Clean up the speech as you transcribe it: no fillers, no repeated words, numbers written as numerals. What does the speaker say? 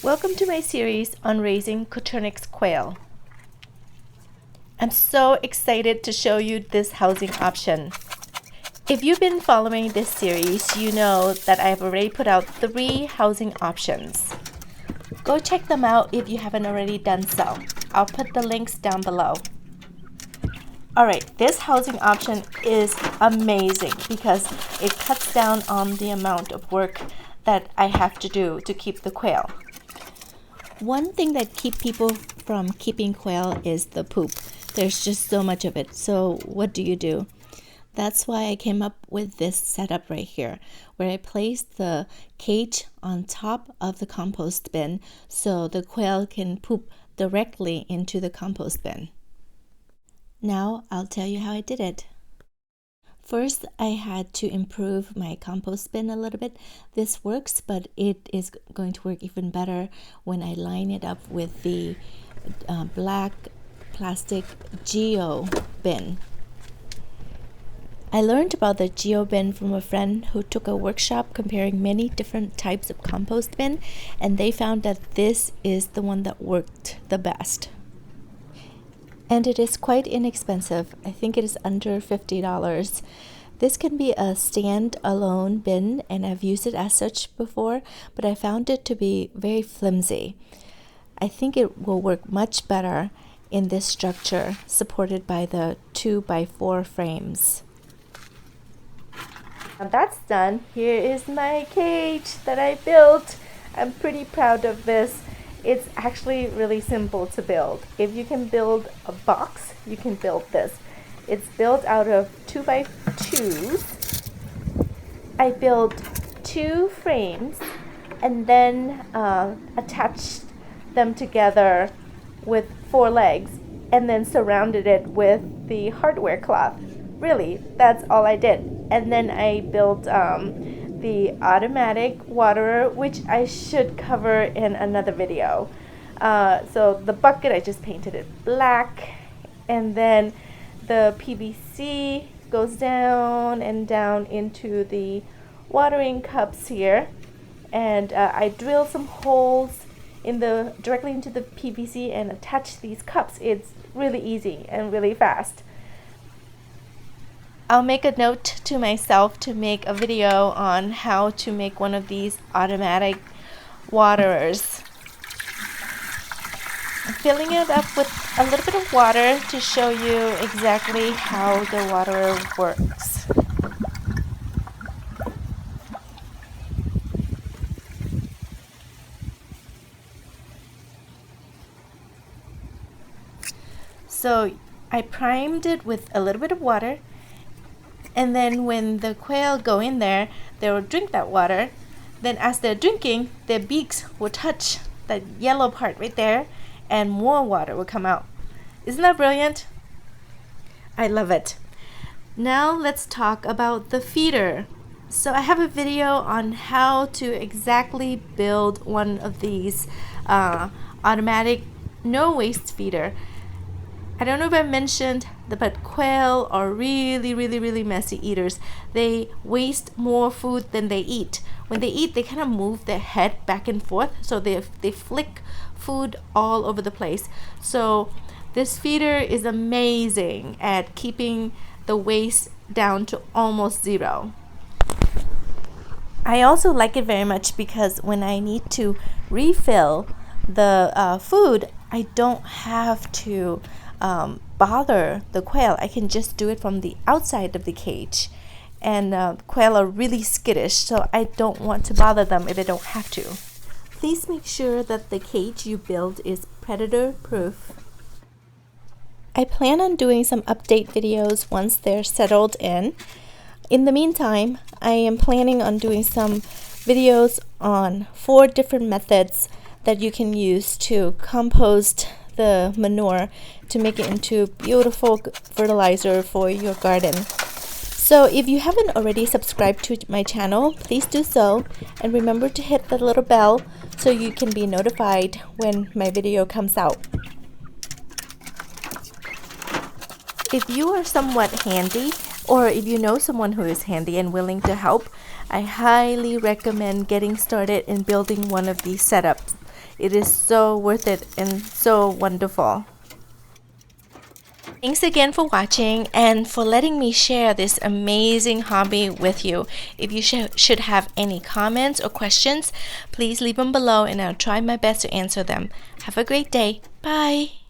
Welcome to my series on raising Coturnix quail. I'm so excited to show you this housing option. If you've been following this series, you know that I have already put out 3 housing options. Go check them out if you haven't already done so. I'll put the links down below. Alright, this housing option is amazing because it cuts down on the amount of work that I have to do to keep the quail. One thing that keeps people from keeping quail is the poop. There's just so much of it. So what do? That's why I came up with this setup right here, where I placed the cage on top of the compost bin so the quail can poop directly into the compost bin. Now I'll tell you how I did it. First, I had to improve my compost bin a little bit. This works, but it is going to work even better when I line it up with the black plastic geo bin. I learned about the geo bin from a friend who took a workshop comparing many different types of compost bin, and they found that this is the one that worked the best. And it is quite inexpensive. I think it is under $50. This can be a stand-alone bin, and I've used it as such before, but I found it to be very flimsy. I think it will work much better in this structure supported by the 2x4 frames. Now that's done. Here is my cage that I built. I'm pretty proud of this. It's actually really simple to build. If you can build a box, you can build this. It's built out of 2x2s. I built 2 frames and then attached them together with 4 legs and then surrounded it with the hardware cloth. Really, that's all I did. And then I built the automatic waterer, which I should cover in another video. So the bucket, I just painted it black, and then the PVC goes down and down into the watering cups here, and I drill some holes in directly into the PVC and attach these cups. It's really easy and really fast. I'll make a note to myself to make a video on how to make one of these automatic waterers. I'm filling it up with a little bit of water to show you exactly how the waterer works. So I primed it with a little bit of water. And then when the quail go in there, they will drink that water. Then as they're drinking, their beaks will touch that yellow part right there, and more water will come out. Isn't that brilliant? I love it. Now let's talk about the feeder. So I have a video on how to exactly build one of these automatic no-waste feeder. I don't know if I mentioned but quail are really messy eaters. They waste more food than they eat. When they eat, they kind of move their head back and forth, so they flick food all over the place. So this feeder is amazing at keeping the waste down to almost 0. I also like it very much because when I need to refill the food, I don't have to bother the quail. I can just do it from the outside of the cage, and quail are really skittish, so I don't want to bother them if I don't have to. Please make sure that the cage you build is predator proof. I plan on doing some update videos once they're settled in. In the meantime, I am planning on doing some videos on 4 different methods that you can use to compost the manure to make it into beautiful fertilizer for your garden. So if you haven't already subscribed to my channel, please do so, and remember to hit the little bell so you can be notified when my video comes out. If you are somewhat handy, or if you know someone who is handy and willing to help, I highly recommend getting started in building one of these setups. It is so worth it and so wonderful. Thanks again for watching and for letting me share this amazing hobby with you. If you should have any comments or questions, please leave them below and I'll try my best to answer them. Have a great day. Bye.